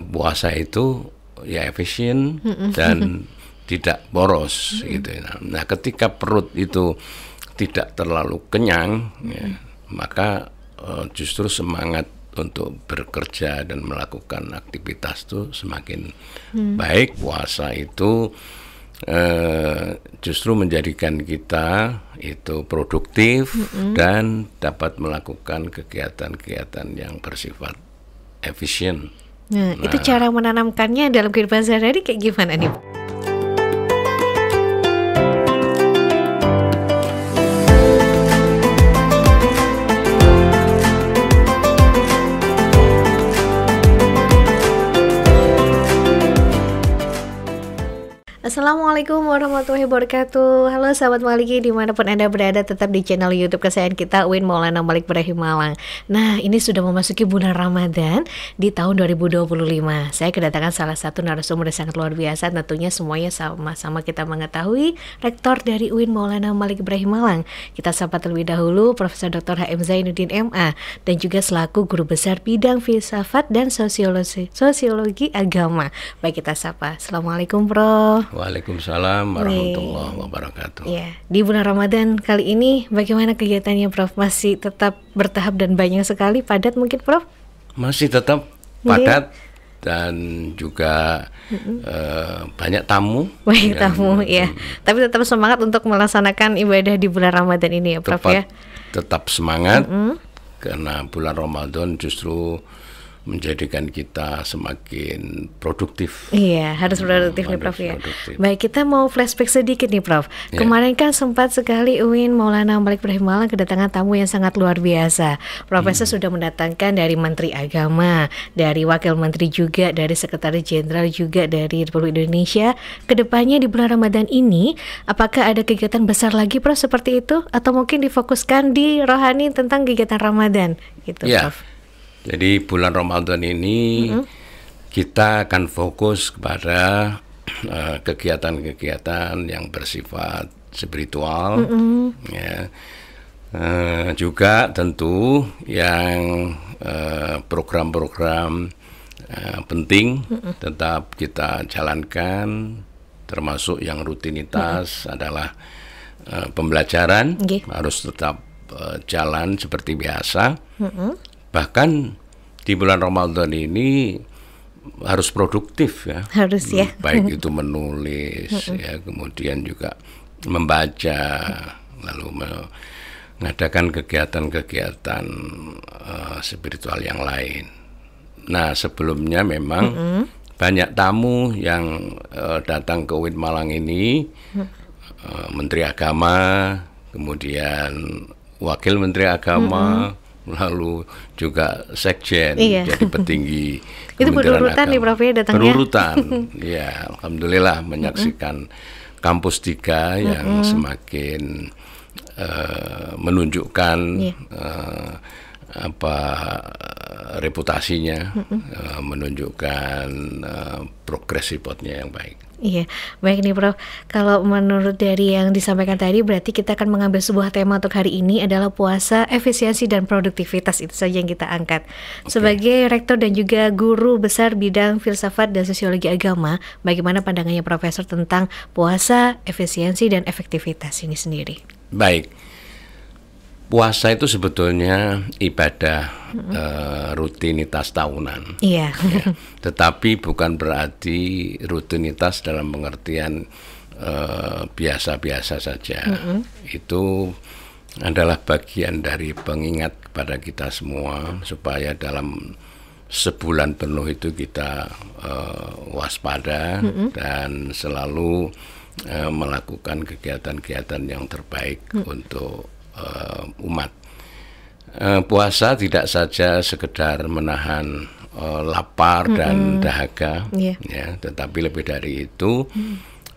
puasa itu ya efisien dan tidak boros gitu. Nah, ketika perut itu tidak terlalu kenyang, ya, maka justru semangat untuk bekerja dan melakukan aktivitas itu semakin baik. Puasa itu justru menjadikan kita itu produktif dan dapat melakukan kegiatan-kegiatan yang bersifat efisien. Nah, itu cara menanamkannya dalam kehidupan sehari-hari kayak gimana nih? Assalamualaikum warahmatullahi wabarakatuh. Halo sahabat Maliki, dimanapun Anda berada, tetap di channel YouTube kesayangan kita, UIN Maulana Malik Ibrahim Malang. Nah, ini sudah memasuki bulan Ramadan di tahun 2025. Saya kedatangan salah satu narasumber yang sangat luar biasa. Tentunya semuanya sama-sama kita mengetahui, Rektor dari UIN Maulana Malik Ibrahim Malang. Kita sapa terlebih dahulu Profesor Dr. H.M. Zainuddin MA, dan juga selaku Guru Besar Bidang Filsafat dan Sosiologi Agama. Baik, kita sapa. Assalamualaikum, Prof. Waalaikumsalam warahmatullahi wabarakatuh. Ya, di bulan Ramadan kali ini bagaimana kegiatannya, Prof? Masih tetap bertahap dan banyak sekali, padat mungkin, Prof? Masih tetap padat dan juga banyak tamu. Banyak tamu, ya. Tapi tetap semangat untuk melaksanakan ibadah di bulan Ramadan ini ya, Prof, ya? Tetap semangat karena bulan Ramadan justru menjadikan kita semakin produktif. Iya, harus produktif nih, Prof, ya. Baik, kita mau flashback sedikit nih, Prof. Kemarin kan sempat sekali UIN Maulana Malik Ibrahim Malang kedatangan tamu yang sangat luar biasa. Profesor sudah mendatangkan dari Menteri Agama, dari Wakil Menteri juga, dari Sekretaris Jenderal juga dari Republik Indonesia. Kedepannya di bulan Ramadan ini, apakah ada kegiatan besar lagi, Prof, seperti itu? Atau mungkin difokuskan di rohani tentang kegiatan Ramadan, gitu, Prof? Jadi bulan Ramadan ini kita akan fokus kepada kegiatan-kegiatan yang bersifat spiritual, ya. Juga tentu yang program-program penting tetap kita jalankan, termasuk yang rutinitas adalah pembelajaran harus tetap jalan seperti biasa. Bahkan di bulan Ramadan ini harus produktif, ya. Harus, ya. Baik itu menulis, ya, kemudian juga membaca, lalu mengadakan kegiatan-kegiatan spiritual yang lain. Nah, sebelumnya memang banyak tamu yang datang ke UIN Malang ini, Menteri Agama, kemudian Wakil Menteri Agama, lalu juga sekjen, jadi petinggi itu berurutan nih, Prof, ya, datangnya? Berurutan, ya. Alhamdulillah menyaksikan kampus 3 yang semakin menunjukkan reputasinya, menunjukkan progress reportnya yang baik. Iya, baik nih, Prof. Kalau menurut dari yang disampaikan tadi, berarti kita akan mengambil sebuah tema untuk hari ini adalah puasa, efisiensi, dan produktivitas. Itu saja yang kita angkat. Sebagai Rektor dan juga Guru Besar Bidang Filsafat dan Sosiologi Agama, bagaimana pandangannya Profesor tentang puasa, efisiensi, dan efektivitas ini sendiri? Baik. Puasa itu sebetulnya ibadah rutinitas tahunan. Iya. Ya. Tetapi bukan berarti rutinitas dalam pengertian biasa-biasa saja. Itu adalah bagian dari pengingat kepada kita semua supaya dalam sebulan penuh itu kita waspada dan selalu melakukan kegiatan-kegiatan yang terbaik untuk umat. Puasa tidak saja sekedar menahan lapar dan dahaga, ya, tetapi lebih dari itu,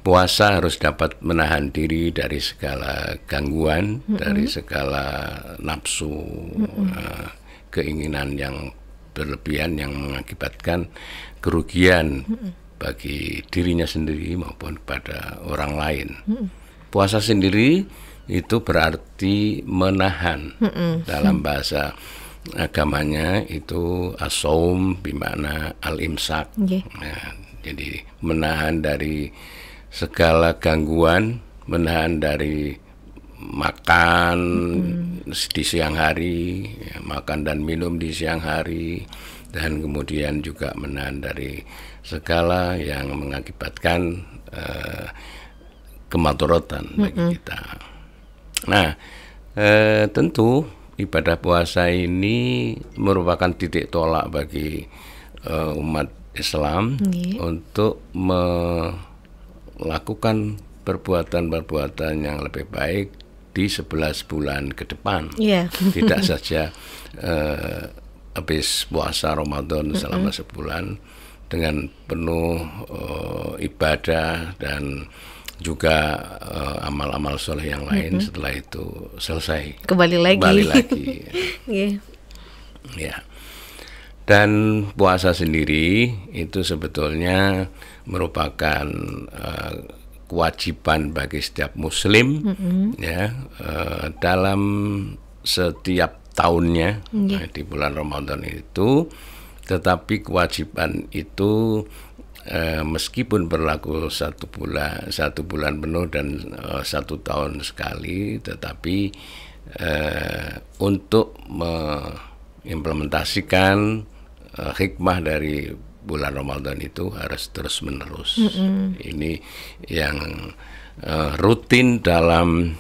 puasa harus dapat menahan diri dari segala gangguan, dari segala nafsu, keinginan yang berlebihan yang mengakibatkan kerugian bagi dirinya sendiri maupun kepada orang lain. Puasa sendiri itu berarti menahan, dalam bahasa agamanya itu as-shaum bimana al-imsak. Nah, jadi menahan dari segala gangguan, menahan dari makan di siang hari, ya, makan dan minum di siang hari, dan kemudian juga menahan dari segala yang mengakibatkan kemadharatan bagi kita. Nah, tentu ibadah puasa ini merupakan titik tolak bagi umat Islam untuk melakukan perbuatan-perbuatan yang lebih baik di 11 bulan ke depan. Tidak saja habis puasa Ramadan selama sebulan dengan penuh ibadah dan juga amal-amal soleh yang lain, setelah itu selesai kembali lagi. Ya. Dan puasa sendiri itu sebetulnya merupakan kewajiban bagi setiap muslim ya, dalam setiap tahunnya di bulan Ramadan itu. Tetapi kewajiban itu meskipun berlaku satu bulan penuh dan 1 tahun sekali, tetapi untuk mengimplementasikan hikmah dari bulan Ramadan itu harus terus menerus. Ini yang rutin dalam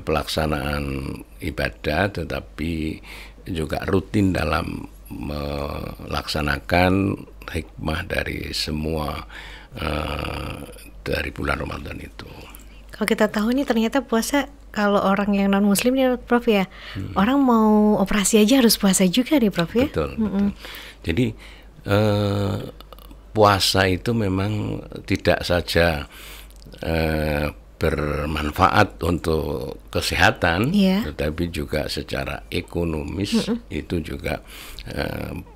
pelaksanaan ibadah, tetapi juga rutin dalam melaksanakan hikmah dari semua dari bulan Ramadan itu. Kalau kita tahu nih ternyata puasa, kalau orang yang non muslim nih Prof ya, orang mau operasi aja harus puasa juga nih Prof ya. Betul. Jadi puasa itu memang tidak saja bermanfaat untuk kesehatan, tetapi juga secara ekonomis itu juga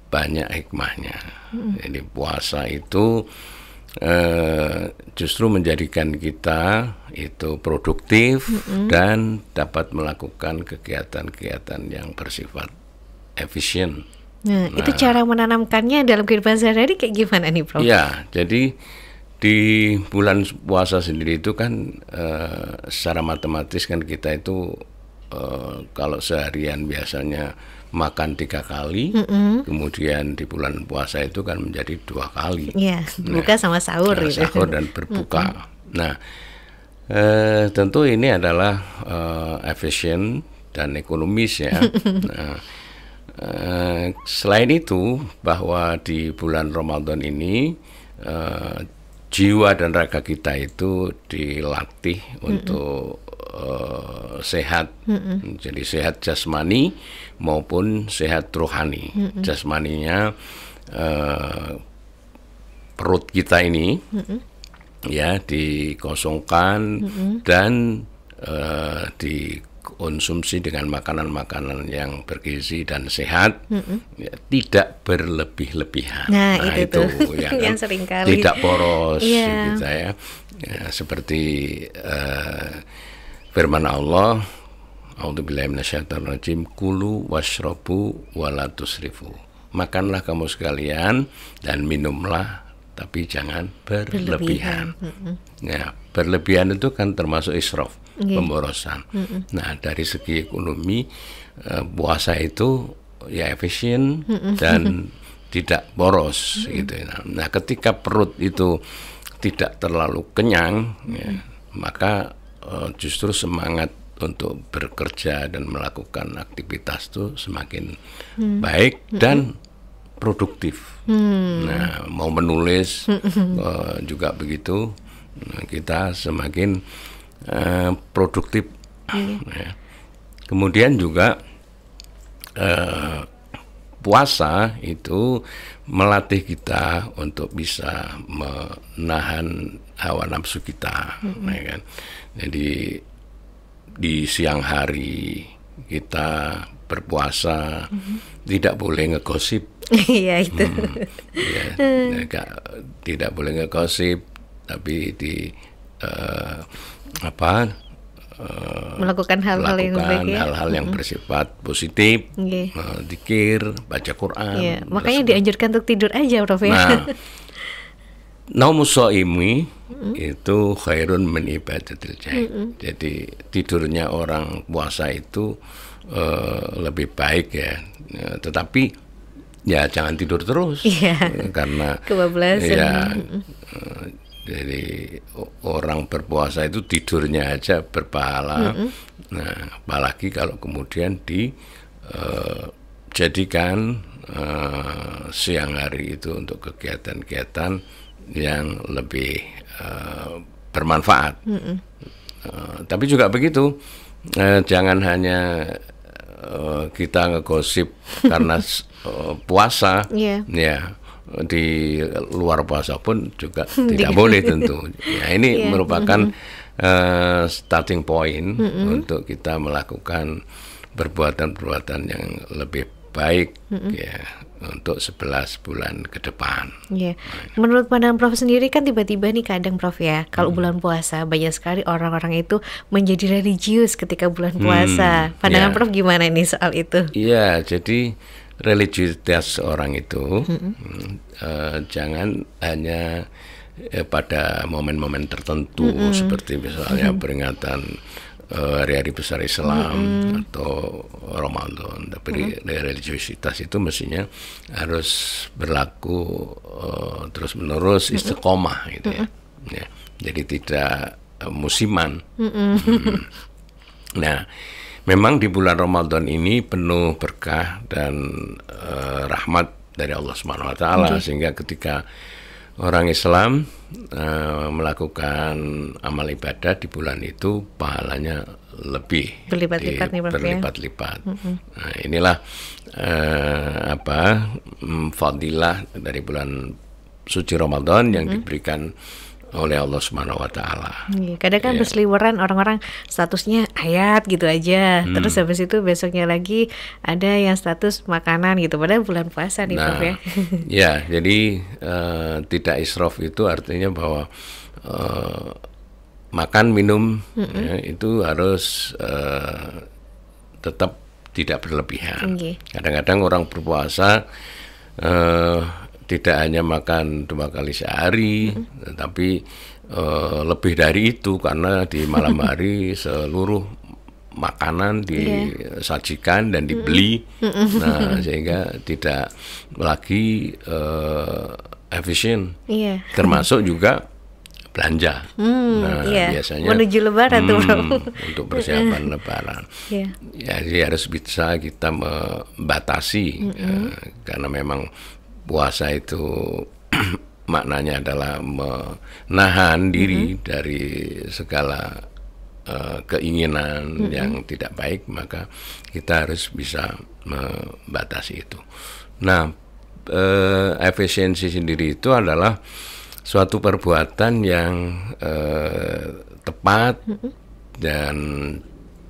banyak hikmahnya. Jadi puasa itu justru menjadikan kita itu produktif dan dapat melakukan kegiatan-kegiatan yang bersifat efisien. Nah, itu cara menanamkannya dalam kehidupan sehari-hari kayak gimana nih Prof? Ya, jadi di bulan puasa sendiri itu kan secara matematis kan kita itu kalau seharian biasanya makan 3 kali, kemudian di bulan puasa itu kan menjadi 2 kali. Buka sama sahur. Sahur dan berbuka. Nah, tentu ini adalah efisien dan ekonomis ya. Nah, selain itu bahwa di bulan Ramadan ini jiwa dan raga kita itu dilatih untuk sehat, jadi sehat jasmani maupun sehat rohani. Jasmaninya perut kita ini ya dikosongkan dan dikonsumsi dengan makanan-makanan yang bergizi dan sehat, ya, tidak berlebih-lebihan. Nah itu ya, yang sering kali tidak boros gitu ya. Seperti firman Allah, a'udzubillahi minasyaitonirrajim, kulu washrabu wala tusrifu. Makanlah kamu sekalian dan minumlah, tapi jangan berlebihan. Ya, berlebihan itu kan termasuk israf, pemborosan. Nah, dari segi ekonomi puasa itu ya efisien dan tidak boros gitu. Nah, ketika perut itu tidak terlalu kenyang, ya, maka justru semangat untuk bekerja dan melakukan aktivitas itu semakin baik dan produktif. Nah, mau menulis juga begitu, kita semakin produktif. Ya. Kemudian juga puasa itu melatih kita untuk bisa menahan hawa nafsu kita, ya kan? Jadi di siang hari kita berpuasa tidak boleh ngegosip. Iya itu. Tidak boleh ngegosip, tapi melakukan hal-hal yang baik ya. Hal-hal yang bersifat positif, zikir, baca Quran. Makanya dianjurkan untuk tidur aja, Prof ya. Nah, naumus shaimi itu khairun min ibadatil jahid. Jadi tidurnya orang puasa itu lebih baik ya. Tetapi ya jangan tidur terus, karena kebablasan. Ya, jadi orang berpuasa itu tidurnya aja berpahala. Nah, apalagi kalau kemudian dijadikan siang hari itu untuk kegiatan-kegiatan yang lebih bermanfaat. Tapi juga begitu, jangan hanya kita ngegosip karena puasa, ya di luar puasa pun juga tidak boleh tentu. Ya, ini merupakan starting point untuk kita melakukan perbuatan-perbuatan yang lebih baik ya untuk 11 bulan ke depan. Menurut pandangan Prof sendiri kan tiba-tiba nih kadang Prof ya, kalau bulan puasa banyak sekali orang-orang itu menjadi religius ketika bulan puasa. Pandangan Prof gimana nih soal itu? Iya, jadi religiusitas orang itu jangan hanya pada momen-momen tertentu seperti misalnya peringatan hari-hari besar Islam atau Ramadan, tapi religiusitas itu mestinya harus berlaku terus-menerus, istiqomah gitu ya. Jadi tidak musiman. Nah, memang di bulan Ramadan ini penuh berkah dan rahmat dari Allah Subhanahu wa taala, sehingga ketika orang Islam melakukan amal ibadah di bulan itu pahalanya lebih berlipat-lipat nih, berlipat-lipat. Nah, inilah fadilah dari bulan suci Ramadan yang diberikan oleh Allah Subhanahu wa taala. Kadang kan berseliweran orang-orang statusnya ayat gitu aja. Terus habis itu besoknya lagi ada yang status makanan gitu, padahal bulan puasa nih, Prof ya. Ya, jadi tidak israf itu artinya bahwa makan minum ya, itu harus tetap tidak berlebihan. Kadang-kadang orang berpuasa tidak hanya makan 2 kali sehari, tapi lebih dari itu, karena di malam hari seluruh makanan disajikan dan dibeli. Nah, sehingga tidak lagi efisien. Termasuk juga belanja. Biasanya menuju Lebaran tuh, untuk persiapan Lebaran. Jadi harus bisa kita membatasi, karena memang puasa itu maknanya adalah menahan diri dari segala keinginan yang tidak baik, maka kita harus bisa membatasi itu. Nah, efisiensi sendiri itu adalah suatu perbuatan yang tepat dan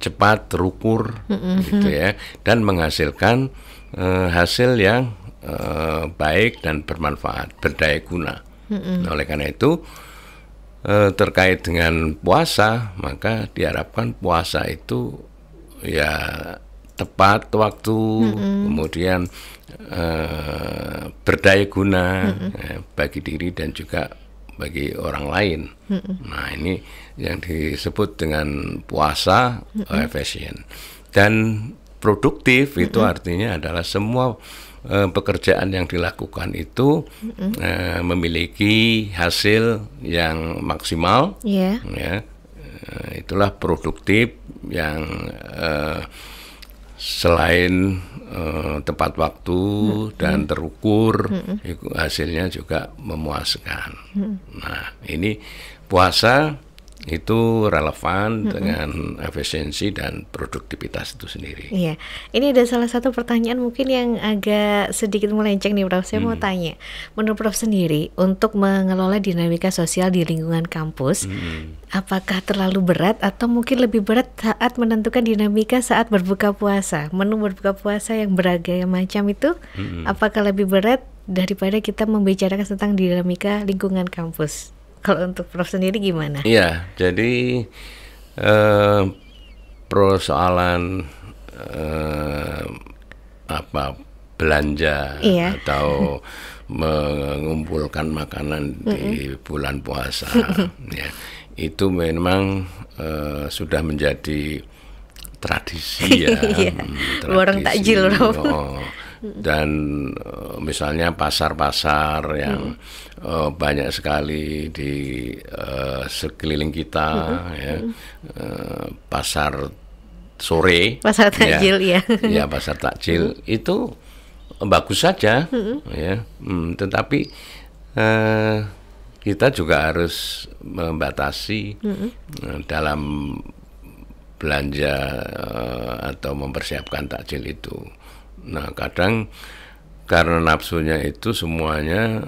cepat, terukur, gitu ya, dan menghasilkan hasil yang baik dan bermanfaat, berdaya guna. Nah, oleh karena itu terkait dengan puasa, maka diharapkan puasa itu ya tepat waktu, kemudian berdaya guna bagi diri dan juga bagi orang lain. Nah, ini yang disebut dengan puasa efisien. Dan produktif itu artinya adalah semua pekerjaan yang dilakukan itu memiliki hasil yang maksimal, ya, itulah produktif yang selain tepat waktu dan terukur, hasilnya juga memuaskan. Nah, ini puasa itu relevan dengan efisiensi dan produktivitas itu sendiri. Iya, ini ada salah satu pertanyaan mungkin yang agak sedikit melenceng nih, Prof. Saya mau tanya, menurut Prof sendiri untuk mengelola dinamika sosial di lingkungan kampus, apakah terlalu berat atau mungkin lebih berat saat menentukan dinamika saat berbuka puasa? Menu berbuka puasa yang beragam macam itu, apakah lebih berat daripada kita membicarakan tentang dinamika lingkungan kampus? Kalau untuk Prof sendiri gimana? Iya, jadi persoalan belanja atau mengumpulkan makanan di bulan puasa, ya, itu memang sudah menjadi tradisi ya, warung takjil. Dan misalnya pasar-pasar yang banyak sekali di sekeliling kita, ya, pasar sore, pasar takjil, ya pasar takjil itu bagus saja, ya, tetapi kita juga harus membatasi dalam belanja atau mempersiapkan takjil itu. Nah, kadang karena nafsunya itu semuanya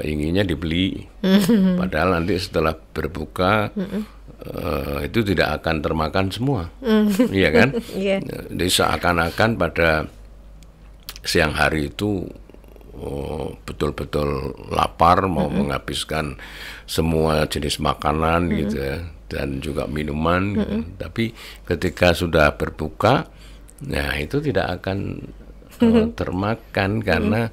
inginnya dibeli, padahal nanti setelah berbuka itu tidak akan termakan semua, iya kan? Jadi seakan-akan pada siang hari itu betul-betul lapar, mau menghabiskan semua jenis makanan gitu ya, dan juga minuman, gitu. Tapi ketika sudah berbuka, nah itu tidak akan termakan karena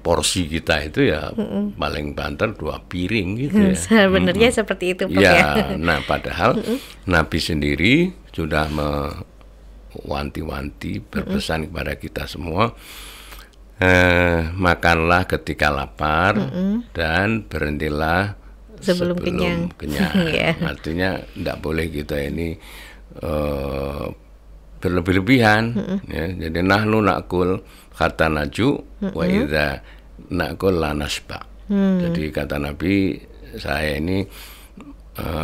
porsi kita itu ya paling banter 2 piring gitu ya. Sebenarnya seperti itu, Prof, ya. Nah, padahal Nabi sendiri sudah wanti-wanti berpesan kepada kita semua, makanlah ketika lapar dan berhentilah sebelum kenyang. Artinya tidak boleh kita ini berlebih-lebihan, ya. Jadi nahnu nakul kata naju wa idza nakul la nasba. Jadi kata Nabi, saya ini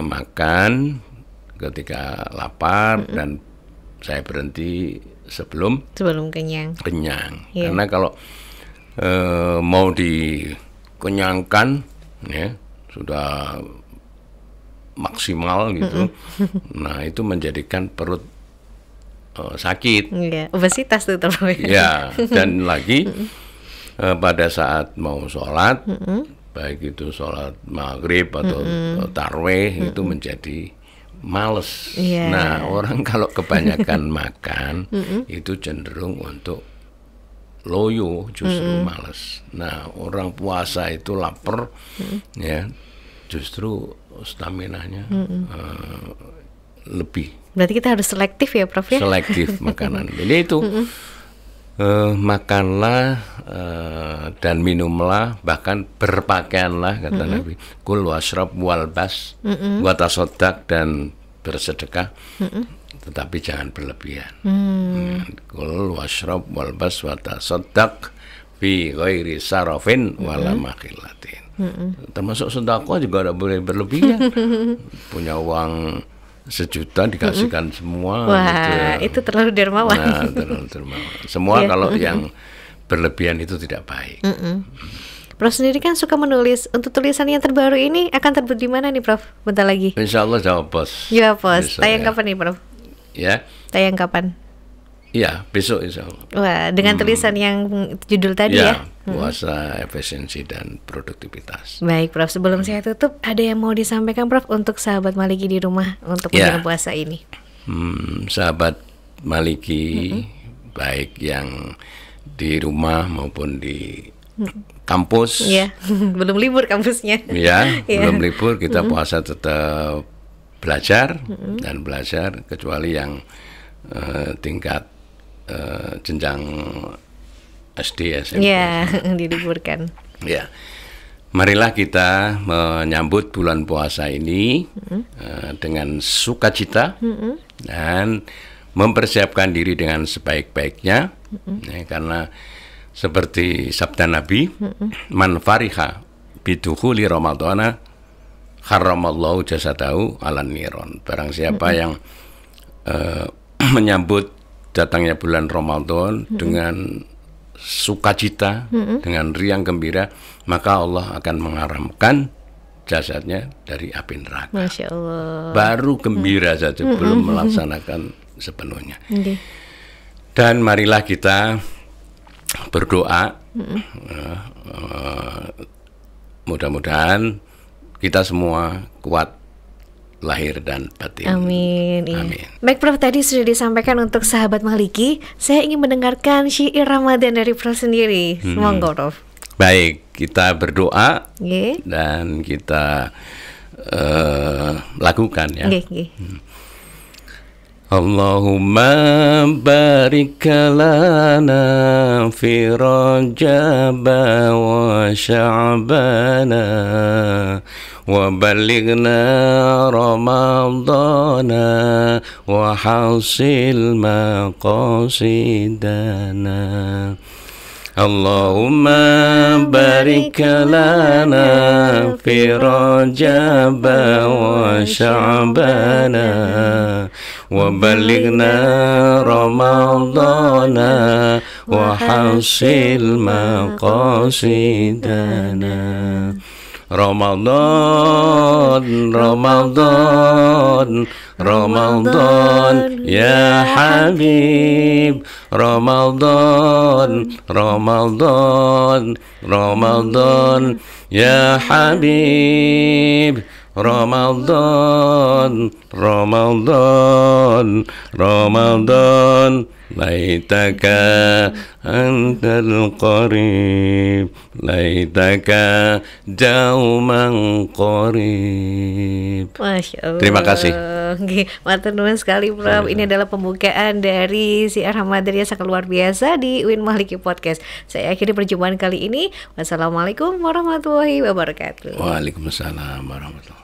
makan ketika lapar dan saya berhenti sebelum kenyang. Karena kalau mau dikenyangkan, ya, sudah maksimal gitu, nah itu menjadikan perut sakit. Obesitas tuh terus. Ya, dan lagi pada saat mau sholat, baik itu sholat maghrib atau tarweh, itu menjadi males. Nah, orang kalau kebanyakan makan itu cenderung untuk loyo, justru males. Nah, orang puasa itu lapar, ya, justru staminanya lebih. Berarti kita harus selektif ya, Prof, ya? Selektif makanan. Jadi itu makanlah dan minumlah, bahkan berpakaianlah, kata Nabi. Kul washrab walbas wa tasaddaq, dan bersedekah, tetapi jangan berlebihan. Kul washrab walbas wa tasaddaq fi ghairi sarafin wala makhillatin. Termasuk sedekah juga tidak boleh berlebihan. Punya uang 1 juta dikasihkan semua. Wah, itu terlalu dermawan. Nah, terlalu dermawan. Semua kalau yang berlebihan itu tidak baik. Prof sendiri kan suka menulis. Untuk tulisan yang terbaru ini akan terbit di mana nih, Prof? Bentar lagi. Insya Allah Jawa Pos. Jawa Pos. Tayang kapan nih, Prof? Ya. Tayang kapan? Iya, besok insya Allah. Wah, dengan tulisan yang judul tadi ya? Puasa, efisiensi, dan produktivitas. Baik, Prof. Sebelum saya tutup, ada yang mau disampaikan, Prof, untuk sahabat Maliki di rumah untuk menjelang puasa ini? Sahabat Maliki, baik yang di rumah maupun di kampus. Ya, belum libur kampusnya. Ya, belum libur, kita puasa tetap belajar dan belajar, kecuali yang tingkat jenjang SD, SMP. Ya, diliburkan. Ya, marilah kita menyambut bulan puasa ini dengan sukacita dan mempersiapkan diri dengan sebaik-baiknya, ya, karena seperti sabda Nabi, man fariha bidukhuli ramadhana haramallahu jasadahu alan niron. Barang siapa yang menyambut datangnya bulan Ramadan dengan sukacita, dengan riang gembira, maka Allah akan mengharamkan jasadnya dari api neraka. Masya Allah. Baru gembira saja, belum melaksanakan sepenuhnya. Dan marilah kita berdoa, mudah-mudahan kita semua kuat lahir dan batin. Amin. Iya. Amin. Baik Prof, tadi sudah disampaikan untuk sahabat Maliki. Saya ingin mendengarkan syair Ramadan dari Prof sendiri. Monggo Prof. Baik, kita berdoa Nggih. dan kita lakukan ya. Nggih. Allahumma barik lana fi Rajab wa Sya'bana wa balighna Ramadana wa hasil maqasidana. Allahumma barik lana fi Rajab wa Sya'bana wa balighna Ramadana wa hasil maqasidana. Ramadan, Ramadan, Ramadan, ya Habib. Ramadan, Ramadan, Ramadan, ya Habib. Ramadan, Ramadan, Ramadan, laitaka antal qarib, laitaka dauman qarib. Masya Allah. Terima kasih. Matur nuwun sekali Prof. Ini adalah pembukaan dari syair Ramadan yang sangat luar biasa di UIN Maliki Podcast. Saya akhiri perjumpaan kali ini. Wassalamualaikum warahmatullahi wabarakatuh. Waalaikumsalam warahmatullahi wabarakatuh.